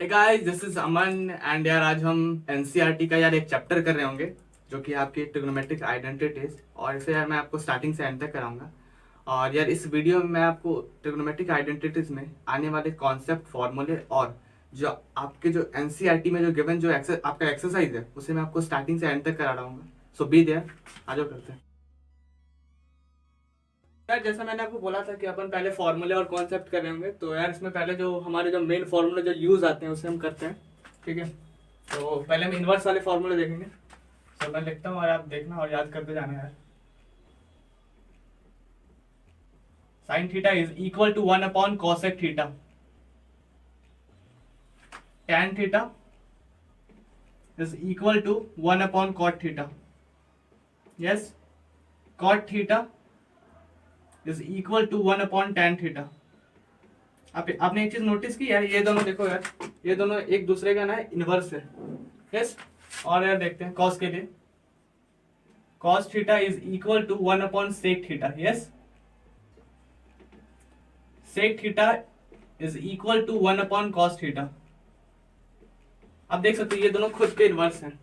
Hey guys, this is Aman and यार आज हम एनसीईआरटी का यार एक चैप्टर कर रहे होंगे जो कि आपकी ट्रिग्नोमेट्रिक आइडेंटिटीज, और इसे यार मैं आपको स्टार्टिंग से एंड तक कराऊंगा। और यार इस वीडियो में मैं आपको ट्रिग्नोमेट्रिक आइडेंटिटीज में आने वाले कॉन्सेप्ट, फॉर्मूले और जो आपके जो एनसीईआरटी में जो गिवन जो आपका एक्सरसाइज है उसे मैं आपको स्टार्टिंग से एंड तक करा रहा हूँ। सो बी देयर, आ जाओ करते हैं। यार जैसा मैंने आपको बोला था कि अपन पहले फॉर्मूले और कॉन्सेप्ट कर रहे होंगे, तो यार इसमें पहले जो हमारे जो मेन फॉर्मूले जो यूज आते हैं उसे हम करते हैं। ठीक है, तो पहले हम इनवर्स वाले फॉर्मूले देखेंगे। तो मैं लिखता हूँ और आप देखना और याद करते जाना यार। Sine theta is equal to 1 upon cosec theta. Tan theta is equal to 1 upon cot theta. Yes, cot theta is equal to 1 upon tan theta. आपने एक चीज नोटिस की यार, ये दोनों देखो यार, ये दोनों एक दूसरे का ना इनवर्स है। यस, और यार देखते हैं कॉस के लिए। Cos theta is equal to 1 upon sec theta. Yes, sec theta is equal to 1 upon cos theta. अब देख सकते हो ये दोनों खुद के इनवर्स हैं।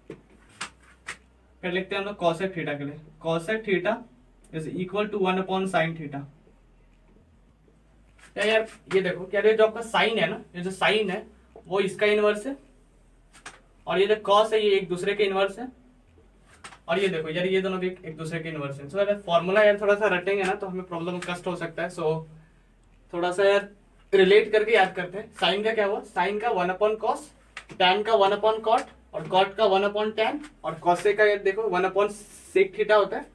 फिर लिखते हैं हम लोग कॉसेक थीटा के लिए। Cosec theta is equal to 1 upon sine theta. यार ये देखो क्या, ये जो आपका साइन है ना, ये जो साइन है वो इसका इनवर्स है, और ये जो कॉस है ये एक दूसरे के इनवर्स है, और ये देखो यार ये दोनों भी एक दूसरे के इनवर्स है। सो अगर फॉर्मूला यार थोड़ा सा रटेंगे ना तो हमें प्रॉब्लम कष्ट हो सकता है। सो थोड़ा सा यार रिलेट करके याद करते हैं। साइन का क्या हुआ, साइन का 1 अपॉन कॉस, टैन का 1 अपॉन कॉट, और कॉट का 1 अपॉन टैन, और कॉसे का यार देखो 1 अपॉन सेक थीटा होता है,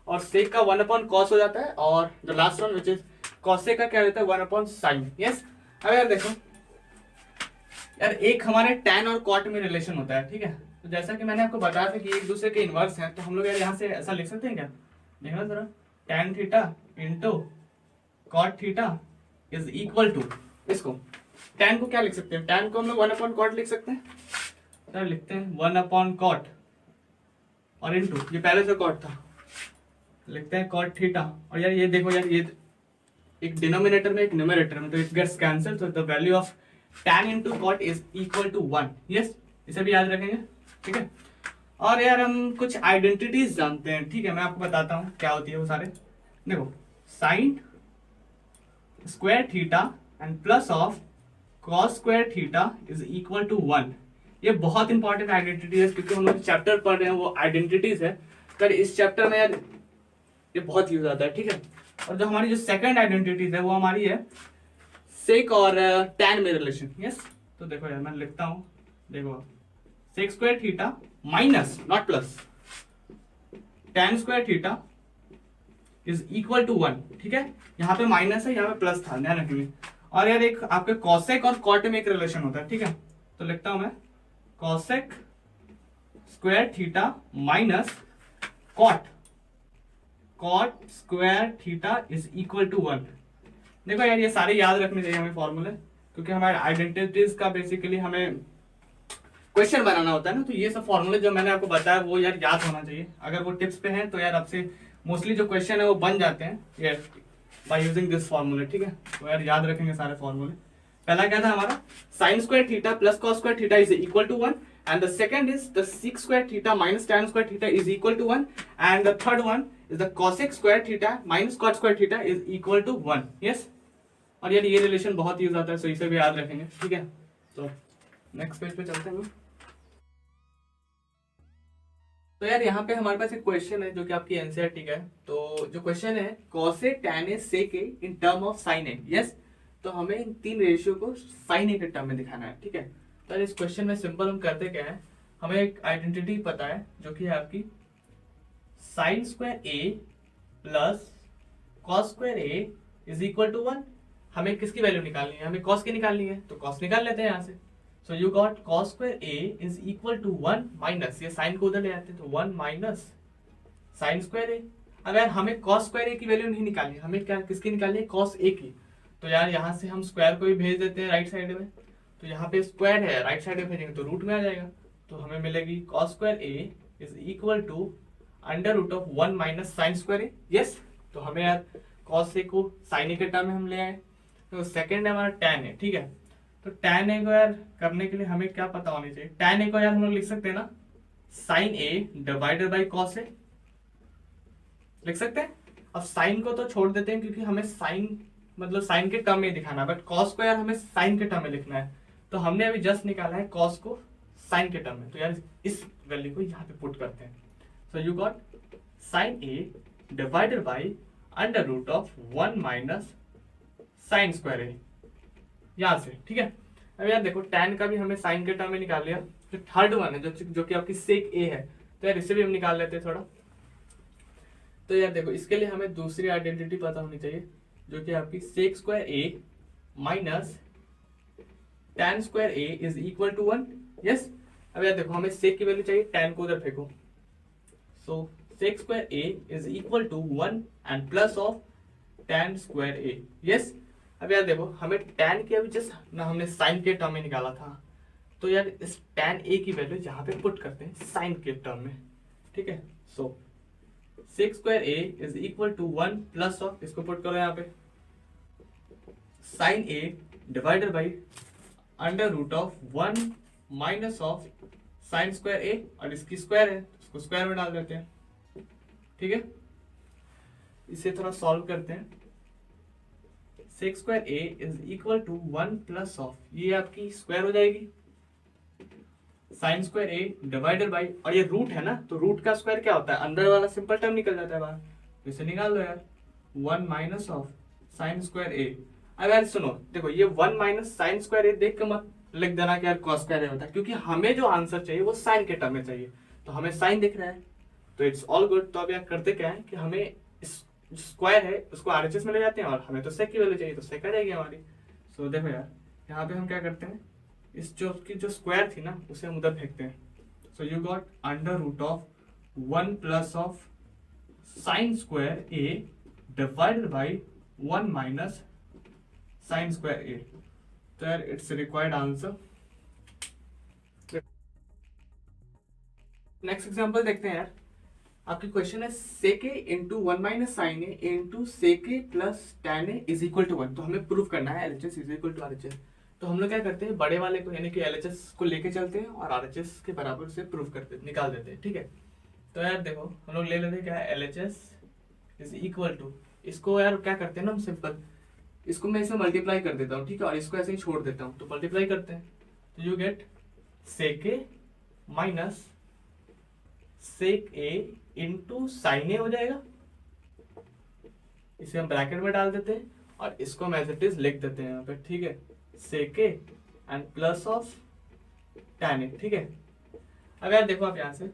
और सेक का 1 अपॉन कॉस हो जाता है, और the last one which is कॉसे का क्या रहता है 1 अपॉन साइन। यस, अब यार देखो यार एक हमारे टैन और कॉट में रिलेशन होता है। ठीक है, तो जैसा कि मैंने आपको बताया था कि एक दूसरे के इनवर्स हैं, तो हम लोग यार यहाँ से ऐसा लिख सकते हैं क्या, देखना जरा, tan theta into cot theta is equal to, इसको टैन को क्या लिख सकते हैं, टैन को हम लोग 1 अपॉन कॉट लिख सकते हैं। तो लिखते हैं 1 अपॉन कॉट, और इंटू ये पहले से कॉट था, लिखते हैं कॉट थीटा। और यार ये देखो यार, ये एक डिनोमिनेटर में एक न्यूमरेटर में, तो इट गेट्स कैंसिल, तो the value of tan into cot is equal to 1। Yes, इसे भी याद रखेंगे। ठीक है, और यार हम कुछ आइडेंटिटीज जानते हैं। ठीक है, मैं आपको बताता हूँ क्या होती है वो सारे। देखो, sine square theta and plus of cos square theta is equal to 1। ये बहुत इंपॉर्टेंट आइडेंटिटी है, क्योंकि हम लोग चैप्टर पढ़ रहे हैं वो आइडेंटिटीज है, पर इस चैप्टर में यार ये बहुत यूज आता है। ठीक है, और जो हमारी जो सेकंड आइडेंटिटीज है वो हमारी है सेक और टैन में रिलेशन। यस, तो देखो यार मैं लिखता हूं, देखो sec square theta minus not plus tan square theta is equal to 1। ठीक है, यहाँ पे माइनस है, यहाँ पे प्लस था, ध्यान रखिए। और यार एक आपके कॉसेक और कॉट में एक रिलेशन होता है। ठीक है, तो लिखता हूं मैं cosec square theta minus cot cot square theta is equal to 1। देखो यार ये सारे याद रखने चाहिए हमें फॉर्मूले, क्योंकि हमारे आइडेंटिटीज का बेसिकली हमें क्वेश्चन बनाना होता है ना, तो ये सब फॉर्मूले जो मैंने आपको बताया वो यार याद होना चाहिए। अगर वो टिप्स पे हैं तो यार आपसे मोस्टली जो क्वेश्चन है वो बन जाते हैं यार बाय यूजिंग दिस फॉर्मूले। ठीक है, तो यार याद रखेंगे सारे फॉर्मूले। पहला क्या था हमारा, sine square theta plus cos square theta is equal to 1, and the second is the sec square theta minus tan square theta is equal to 1, and the third one is the cosec square theta minus cot square theta is equal to 1. yes, और यार ये relation बहुत use आता है, सो इसे भी याद रखेंगे। ठीक है, तो नेक्स्ट पेज पे चलते हैं। तो यार यहाँ पे हमारे पास एक क्वेश्चन है जो कि आपकी एनसीईआरटी का है। तो जो क्वेश्चन है, cos A tan A sec A in term of sin A। Yes, तो हमें इन तीन रेशियो को sin A के टर्म में दिखाना है। ठीक है, तो इस क्वेश्चन में सिंपल हम करते क्या है, हमें एक आइडेंटिटी पता है जो कि है आपकी sine square A plus cos square A is equal to 1। हमें किसकी वैल्यू निकालनी है, हमें कॉस की निकालनी है, तो कॉस निकाल लेते हैं यहाँ से। So you got cos square A is equal to 1 minus, ये साइन को उधर ले आते हैं, तो 1 माइनस साइन स्क्वायर ए। अगर हमें कॉस स्क्वायर ए की वैल्यू नहीं निकालनी, हमें क्या किसकी निकालनी है, कॉस ए की, तो यार यहाँ से हम स्क्वायर को भी भेज देते हैं राइट साइड में। तो यहाँ पे स्क्वायर है, राइट साइड में भेजेंगे तो रूट में आ जाएगा, तो हमें मिलेगी cos square A is equal to under root of 1 minus sine square A. Yes, तो हमें यार cos ए को साइन ए के टर्म में हम ले आए। तो सेकंड है हमारा tan है। ठीक है, तो tan a को यार करने के लिए हमें क्या पता होनी चाहिए, tan a को यार हम लोग लिख सकते हैं ना sin a divided by cos a, लिख सकते हैं। अब साइन को तो छोड़ देते हैं क्योंकि हमें साइन मतलब साइन के टर्म में दिखाना है, बट कॉस को यार हमें साइन के टर्म में लिखना है। तो हमने अभी जस्ट निकाला है कॉस को साइन के टर्म में, तो यार इस वैल्यू को यहाँ पे पुट करते हैं। So you got sine A divided by under root of 1 minus sine square A, यहाँ से, ठीक है। अब यार देखो tan का भी हमें साइन के टर्म में निकाल लिया, जो थर्ड वन है जो कि आपकी सेक ए है, तो यार इसे भी हम निकाल लेते हैं थोड़ा। तो यार देखो इसके लिए हमें दूसरी आइडेंटिटी पता होनी चाहिए, जो कि आपकी sec square A minus tan square A is equal to 1। Yes, अब यार देखो हमें सेक की वैल्यू चाहिए, tan को उधर फेंको, so sec square A is equal to 1 and plus of tan square A. Yes, अब यार देखो हमें tan की अभी जस्ट ना हमने साइन के टर्म में निकाला था, तो यार इस tan a की वैल्यू यहाँ पे पुट करते हैं साइन के टर्म में, ठीक है। So sec square A is equal to 1 plus of, इसको पुट करो यहाँ पे, sine A divided by under root of 1 minus of sine square A, और इसकी स्क्वायर है तो इसको स्क्वायर में डाल देते हैं, ठीक है। इसे थोड़ा सॉल्व करते हैं। Sec square A is equal to 1 plus of, ये आपकी स्क्वायर हो जाएगी, sine square A divided by, और ये रूट है ना, तो रूट का स्क्वायर क्या होता है, अंदर वाला सिंपल टर्म निकल जाता है बाहर, तो इसे निकाल दो यार, 1 माइनस ऑफ साइन स्क्वायर ए। अब यार सुनो, देखो ये 1 माइनस साइन स्क्वायर ए देख के मत लिख देना कि यार कॉस स्क्वायर ए होता है, क्योंकि हमें जो आंसर चाहिए वो साइन के टर्म में चाहिए, तो हमें साइन दिख रहा है तो इट्स ऑल गुड। तो अब यार करते क्या है कि हमें इस स्क्वायर है उसको आरएचएस में ले जाते हैं, और हमें तो सेक की वैल्यू चाहिए तो सेक आ जाएगी हमारी। सो देखो यार यहाँ पे हम क्या करते हैं, इस जो स्क्वायर थी ना उसे हम उधर फेंकते हैं। So you got under root of 1 plus of sine square A divided by 1 minus sine square A, तो यार it's required answer. Next example देखते हैं यार, आपकी क्वेश्चन है sec A into 1 minus sine A into sec A plus tan A is equal to 1। तो हमें prove करना है LHS is equal to RHS. तो हम लोग क्या करते हैं, बड़े वाले को यानी कि एलएचएस को लेके चलते हैं और आरएचएस के बराबर से प्रूव करते निकाल देते हैं, ठीक है। तो यार देखो हम लोग ले लेते हैं क्या, एलएचएस इज इक्वल टू, इसको यार क्या करते हैं ना हम सिंपल, इसको मैं इसमें मल्टीप्लाई कर देता हूँ, ठीक है, और इसको ऐसे ही छोड़ देता हूँ, तो मल्टीप्लाई करते हैं, तो you get sec A minus sec A into sine A हो जाएगा, इसे हम ब्रैकेट में डाल देते हैं और इसको हम एज इट इज लिख देते हैं यहाँ पे, ठीक है, sec A and plus of tan A, ठीक है। अब यार देखो आप यहाँ से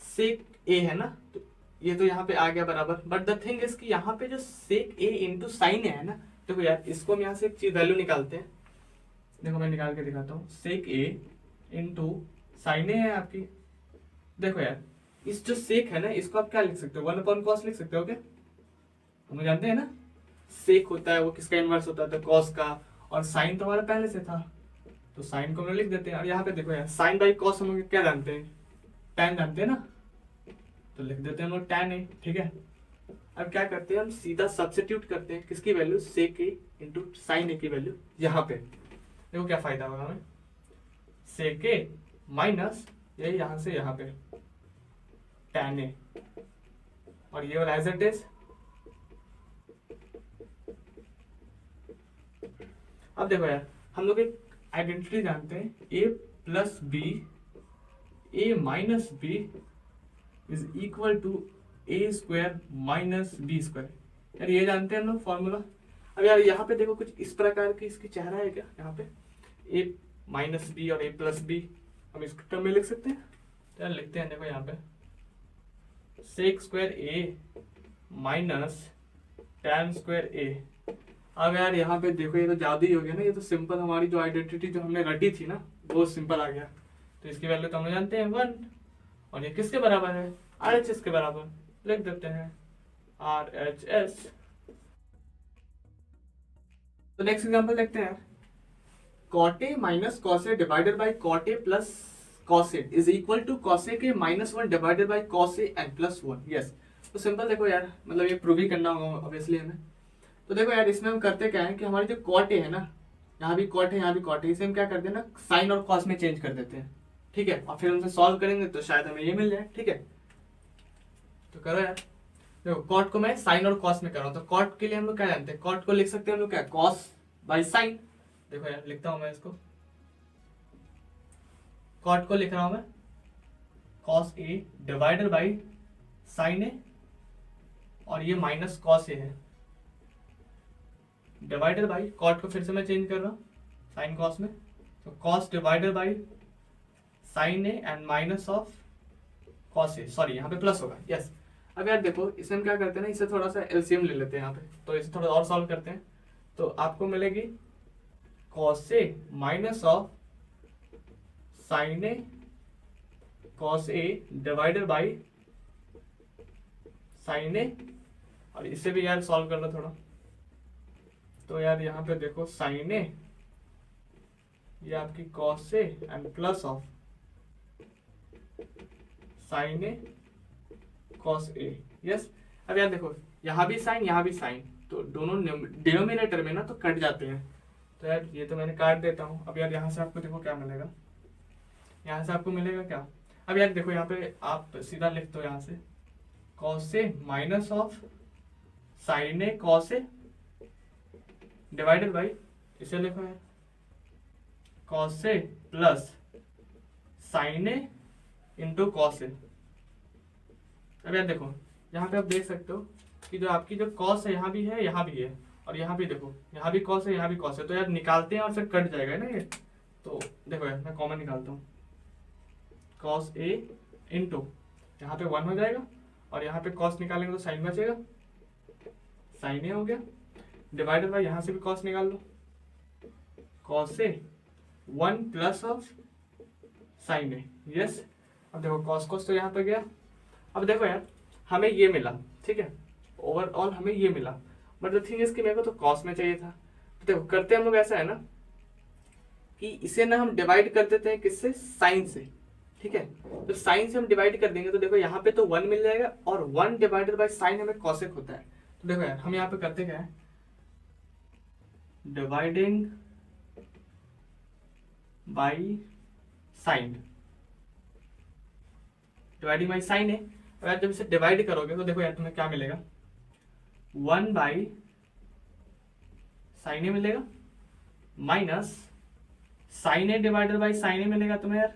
सेक ए है ना, तो ये तो यहाँ पे आ गया बराबर, बट द थिंग इज कि यहाँ पे जो सेक ए इंटू साइन ए है ना, देखो यार इसको हम यहाँ से एक चीज वैल्यू निकालते हैं, देखो मैं निकाल के दिखाता हूँ, सेक ए इंटू साइन ए है आपकी। देखो यार इस जो सेक है ना, इसको आप क्या लिख सकते हो, 1 अपॉन कॉस लिख सकते हो क्या, हम जानते हैं ना सेक होता है वो किसका इनवर्स होता है, तो कॉस का, और साइन तो हमारा पहले से था तो साइन को हम लिख देते हैं। और यहाँ पे देखो यार साइन बाई कॉस हम लोग क्या जानते हैं, टैन जानते हैं ना, तो लिख देते हैं हम लोग टैन ए, ठीक है। अब क्या करते हैं, हम सीधा सब्स्टिट्यूट करते हैं किसकी value, sec A into sine ए की वैल्यू यहाँ पे। देखो क्या फायदा होगा हमें, सेक ए माइनस ये यहाँ से यहाँ पे टैन ए, और ये वाला एज इट इज। अब देखो यार हम लोग एक आइडेंटिटी जानते हैं, a plus B a minus B is equal to A square minus B square, यार ये जानते हैं हम लोग फॉर्मूला। अब यार यहाँ पे देखो कुछ इस प्रकार की इसकी चेहरा है क्या, यहाँ पे a माइनस बी और a प्लस बी हम इस टर्म में लिख सकते हैं, तो यार लिखते हैं, देखो यहाँ पे सेक square A minus tan square ए। अब यार यहाँ पे देखो ये तो ज्यादा ही हो गया ना, ये तो सिंपल हमारी जो आइडेंटिटी जो हमने रटी थी ना वो सिंपल आ गया, तो इसकी वैल्यू तो हम जानते हैं 1, और ये किसके बराबर है, आरएचएस के बराबर, लिख देते हैं आरएचएस। तो नेक्स्ट एग्जांपल देखते हैं, cot A minus cos A divided by cot A plus cos A is equal to cos A के -1 divided by cos A and plus 1। Yes, तो सिंपल देखो यार, मतलब ये प्रूव ही करना होगा ऑब्वियसली हमें। तो देखो यार इसमें हम करते क्या है कि हमारी जो कॉट ए है ना, यहाँ भी कॉट है, यहाँ भी कॉट है, इसे हम क्या करते हैं ना साइन और कॉस में चेंज कर देते हैं, ठीक है। और फिर उनसे सॉल्व करेंगे तो शायद हमें ये मिल जाए, ठीक है। तो करो यार, देखो कॉट को मैं साइन और कॉस में कर रहा हूँ, तो कॉट के लिए हम लोग क्या जानते हैं, कॉट को लिख सकते हैं हम लोग क्या, कॉस बाई साइन। देखो यार लिखता हूँ मैं इसको, कॉट को लिख रहा हूँ मैं cos A divided by sine A, और ये माइनस कॉस ए है डिवाइडेड बाई, कॉट को फिर से मैं चेंज कर रहा हूँ साइन कॉस में, तो cos divided by sine A and minus of cos A, sorry यहाँ पे प्लस होगा, यस। अब यार देखो इसे हम क्या करते हैं ना, इसे थोड़ा सा एलसीएम ले लेते हैं यहाँ पे, तो इसे थोड़ा और सॉल्व करते हैं, तो आपको मिलेगी cos A minus of sine A cos A divided by sine A, और इसे भी यार सॉल्व कर लो थोड़ा, तो यार यहाँ पे देखो साइन ए, ये आपकी cos A and plus of sine A cos A, yes. अब यार देखो यहाँ भी साइन यहाँ भी साइन, तो दोनों डिनोमिनेटर में ना तो कट जाते हैं, तो यार ये तो मैंने काट देता हूँ। अब यार यहाँ से आपको देखो क्या मिलेगा, यहाँ से आपको मिलेगा क्या, अब यार देखो यहाँ पे आप सीधा लिख दो यहाँ से cos A minus of sine A cos A divided by, इसे लिखो यार cos A plus sine A into cos A. अब यार देखो यहाँ पे आप देख सकते हो कि जो आपकी जो कॉस है यहाँ भी है यहाँ भी है, और यहाँ भी देखो यहाँ भी कॉस है यहाँ भी कॉस है, तो यार निकालते हैं और फिर कट जाएगा ना ये, तो देखो यार मैं कॉमन निकालता हूँ, कॉस ए इंटू यहाँ पे 1 हो जाएगा, और यहाँ पे कॉस निकालेंगे तो साइन बचेगा, साइन ए हो गया, डिवाइडेड बाई यहाँ से भी कॉस निकाल लो, cos A 1 plus of sine A, yes. अब देखो कॉस कॉस तो यहाँ पे गया, अब देखो यार हमें ये मिला, ठीक है, ओवरऑल हमें ये मिला, बट द थिंग इज कि मेरे को तो कॉस में चाहिए था, तो देखो करते हम लोग ऐसा है ना कि इसे ना हम डिवाइड कर देते हैं किससे, साइन से, ठीक है। तो साइन से हम डिवाइड कर देंगे तो देखो यहाँ पे तो 1 मिल जाएगा, और 1 डिवाइडेड बाई साइन हमें कॉसेक होता है, तो देखो यार हम यहाँ पे करते क्या है, dividing by sine, dividing by sine है। अगर जब इसे डिवाइड करोगे तो देखो यार तुम्हें क्या मिलेगा, 1 बाई साइन ए मिलेगा, minus sine A divided by sine A मिलेगा तुम्हें यार,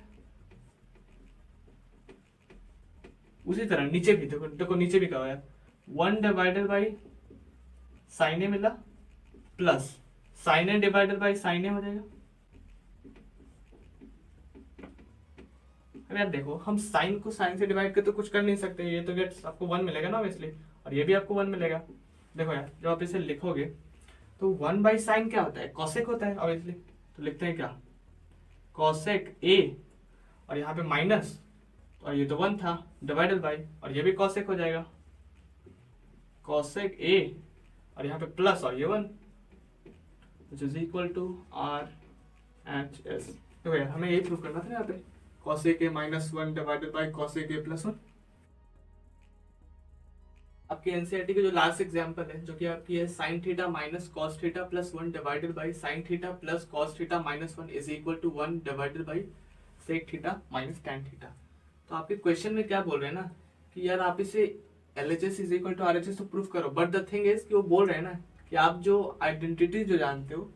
उसी तरह नीचे भी देखो, देखो नीचे भी करो यार, 1 डिवाइडेड बाई साइन ए मिला plus sine A divided by sine A हो जाएगा। अब यार देखो हम साइन को साइन से डिवाइड कर तो कुछ कर नहीं सकते, ये तो गेट आपको 1 मिलेगा ना ऑब्वियसली, और ये भी आपको 1 मिलेगा। देखो यार जब आप इसे लिखोगे तो 1 बाई साइन क्या होता है, कॉसेक होता है ऑब्वियसली, तो लिखते हैं क्या, कॉसेक ए, और यहाँ पे माइनस, और ये तो 1 था डिवाइडेड बाई, और ये भी कॉसेक हो जाएगा, कॉसेक ए, और यहाँ पे प्लस और ये 1, which is equal to RHS। देखो यार हमें यही प्रूव करना था यहाँ पे, cosec a minus 1 divided by cosec a plus 1। आपकी एनसीईआरटी के जो लास्ट एग्जांपल है जो कि आपकी है sin theta minus cos theta plus 1 divided by sin theta plus cos theta minus 1 is equal to 1 divided by sec theta minus tan theta. तो आपके क्वेश्चन में क्या बोल रहे हैं ना कि यार आप इसे LHS is equal to RHS तो प्रूव करो, बट द थिंग इज कि वो बोल रहे हैं ना कि आप जो आइडेंटिटी जो जानते हो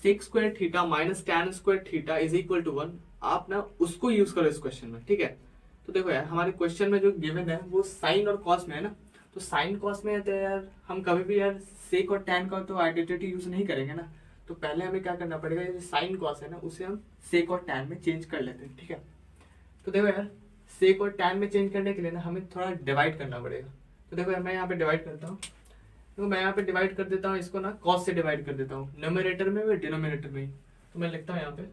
sec square theta minus tan square theta is equal to 1, आप ना उसको यूज करो इस क्वेश्चन में, ठीक है। तो देखो यार हमारे क्वेश्चन में जो गिवन है वो साइन और कॉस में है ना, तो साइन कॉस में है तो यार हम कभी भी यार सेक और टैन का तो आइडेंटिटी यूज नहीं करेंगे ना, तो पहले हमें क्या करना पड़ेगा, ये साइन कॉस है ना उसे हम सेक और टैन में चेंज कर लेते हैं, ठीक है। तो देखो यार सेक और टैन में चेंज करने के लिए ना हमें थोड़ा डिवाइड करना पड़ेगा, तो देखो यार मैं यहाँ पे डिवाइड करता हूँ, तो मैं यहाँ पे डिवाइड कर देता हूँ इसको ना कॉस से डिवाइड कर देता हूँ, न्यूमरेटर में भी डिनोमिनेटर में ही, तो मैं लिखता हूँ यहाँ पे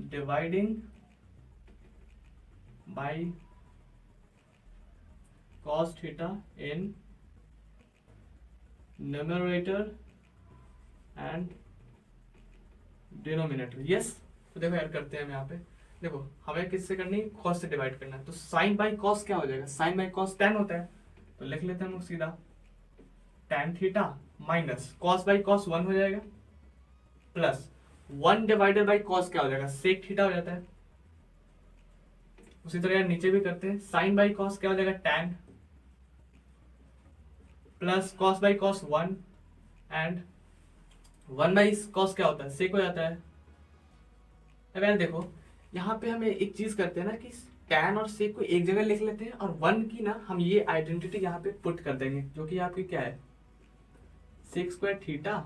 dividing by cos theta in numerator and denominator, yes. तो देखो यार करते हैं हम यहाँ पे, देखो हमें किससे करनी है, cos से डिवाइड करना है, तो साइन बाई cos क्या हो जाएगा, साइन बाई cos tan होता है, तो लिख लेते हैं हम लोग सीधा tan theta minus cos by cos 1 हो जाएगा, प्लस 1 डिवाइडेड बाई कॉस क्या हो जाएगा, सेक थीटा हो जाता है। उसी तरह नीचे भी करते हैं, साइन बाई कॉस क्या हो जाएगा, tan, plus cos by cos 1 and 1 by cos क्या होता है, सेक हो जाता है। अब यार देखो यहाँ पे हमें एक चीज करते हैं ना कि tan और सेक को एक जगह लिख लेते हैं और 1 की ना हम ये आइडेंटिटी यहाँ पे पुट कर देंगे, जो कि आपकी क्या है, sec square theta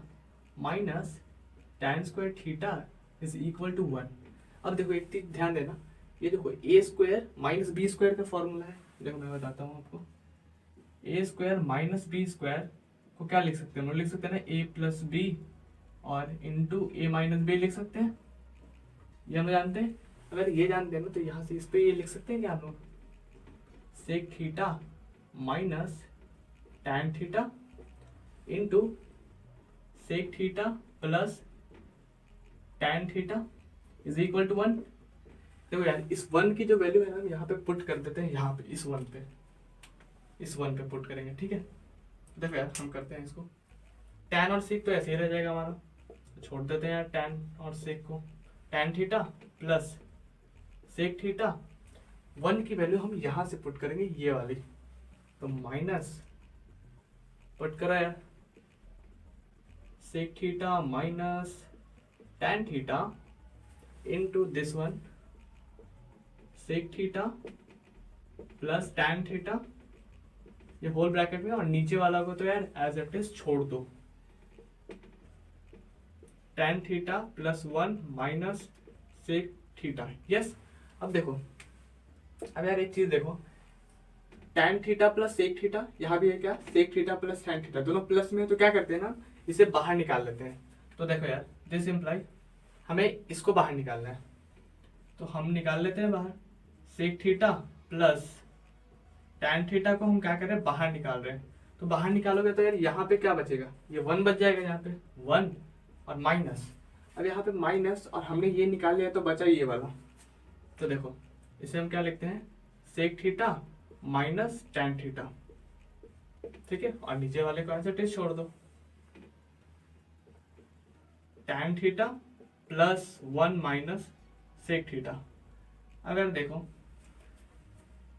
minus tan square theta is equal to 1। अब देखो एक चीज ध्यान देना, ये देखो A square minus B square का फॉर्मूला है। देखो मैं बताता हूँ आपको, A square minus B square को क्या लिख सकते हैं, हम लोग लिख सकते हैं ना ए प्लस बी और इंटू ए माइनस बी लिख सकते हैं, ये हम जानते हैं। अगर ये जानते हैं ना तो यहाँ से इस पे ये लिख सकते हैं कि आप लोग sec theta minus tan theta into sec theta plus tan theta is equal to 1। देखो यार इस 1 की जो वैल्यू है ना हम यहाँ पे पुट कर देते हैं, यहाँ पे इस 1 पे पुट करेंगे, ठीक है। देखो यार हम करते हैं इसको, tan और सेक तो ऐसे ही रह जाएगा हमारा, छोड़ देते हैं यार tan और सेक को, tan theta plus sec theta 1 की वैल्यू हम यहाँ से पुट करेंगे ये वाली, तो माइनस पुट करा यार sec theta minus tan theta into this one sec theta plus tan theta, ये होल ब्रैकेट में, और नीचे वाला को तो यार एज इट इज छोड़ दो, tan theta plus 1 minus sec theta. Yes अब देखो, अब यार एक चीज देखो, tan theta plus sec theta, यहाँ भी है क्या, sec theta plus tan theta, दोनों प्लस में, तो क्या करते हैं ना इसे बाहर निकाल लेते हैं। तो देखो यार दिस इम्प्लाई हमें इसको बाहर निकालना है, तो हम निकाल लेते हैं बाहर, sec theta plus tan theta को हम क्या कर रहे हैं, बाहर निकाल रहे हैं। तो बाहर निकालोगे तो यार यहाँ पे क्या बचेगा, ये 1 बच जाएगा, यहाँ पे 1 और माइनस, अब यहाँ पे माइनस और हमने ये निकाल लिया तो बचा ये वाला। तो देखो इसे हम क्या लिखते हैं, sec theta minus tan theta, ठीक है, और नीचे वाले को ऐसे टेस्ट छोड़ दो, tan theta plus 1 minus sec theta. अगर देखो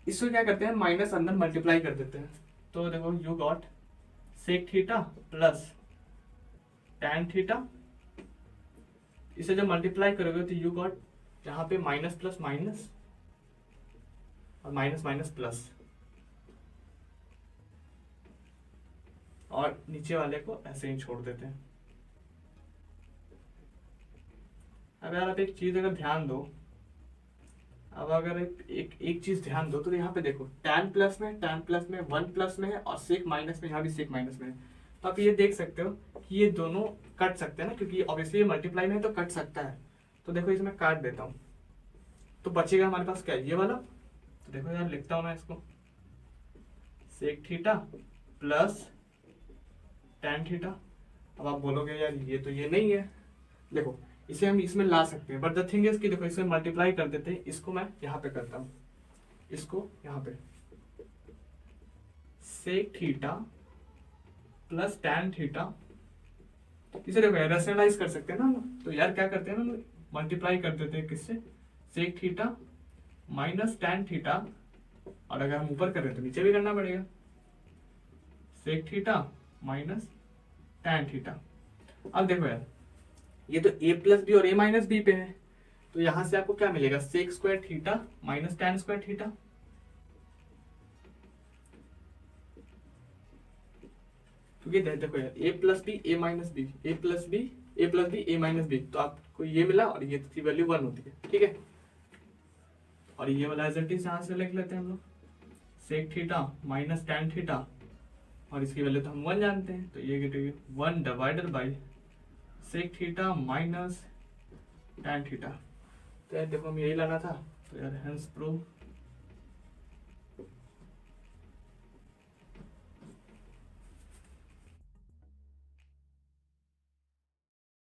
इसको क्या करते हैं, माइनस अंदर मल्टीप्लाई कर देते हैं, तो देखो you got sec theta plus tan theta, इसे जब मल्टीप्लाई करोगे तो यू गॉट यहाँ पे माइनस प्लस माइनस और माइनस माइनस प्लस, और नीचे वाले को ऐसे ही छोड़ देते हैं। अब यार आप एक चीज अगर ध्यान दो, अब अगर एक चीज ध्यान दो तो यहाँ पे देखो tan प्लस में 1 प्लस में है और सेक माइनस में, यहाँ भी सेक माइनस में है। तो आप ये देख सकते हो कि ये दोनों कट सकते हैं ना, क्योंकि ऑब्वियसली ये मल्टीप्लाई में है तो कट सकता है। तो देखो इसे मैं काट देता हूँ, तो बचेगा हमारे पास क्या, ये वाला। तो देखो यार लिखता हूँ मैं इसको, sec theta plus tan theta. अब आप बोलोगे यार ये तो ये नहीं है, देखो इसे हम इसमें ला सकते हैं, बट द थिंग इज कि देखो इसे मल्टीप्लाई कर देते हैं, इसको मैं यहाँ पे करता हूँ, इसको यहाँ पे sec theta plus tan theta, इसे देखो रैशनलाइज कर सकते हैं ना हम। तो यार क्या करते हैं ना, मल्टीप्लाई कर देते हैं किससे, sec theta minus tan theta, और अगर हम ऊपर कर रहे हैं तो नीचे भी करना पड़ेगा, sec theta minus tan theta. अब देखो यार ये तो a प्लस बी और a माइनस बी पे है, तो यहां से आपको क्या मिलेगा, sec square theta minus tan square theta. क्योंकि देखो यार a plus B a minus B, a plus B a minus B, तो आपको ये मिला और ये की वैल्यू 1 होती है, ठीक है। और ये वाला एज इट इज यहां से लिख लेते हैं हम लोग, sec theta minus tan theta, और इसकी वैल्यू तो हम 1 जानते हैं, तो ये 1 divided by sec theta minus tan theta. तो यार देखो हम यही लाना था, तो यार हेंस प्रूव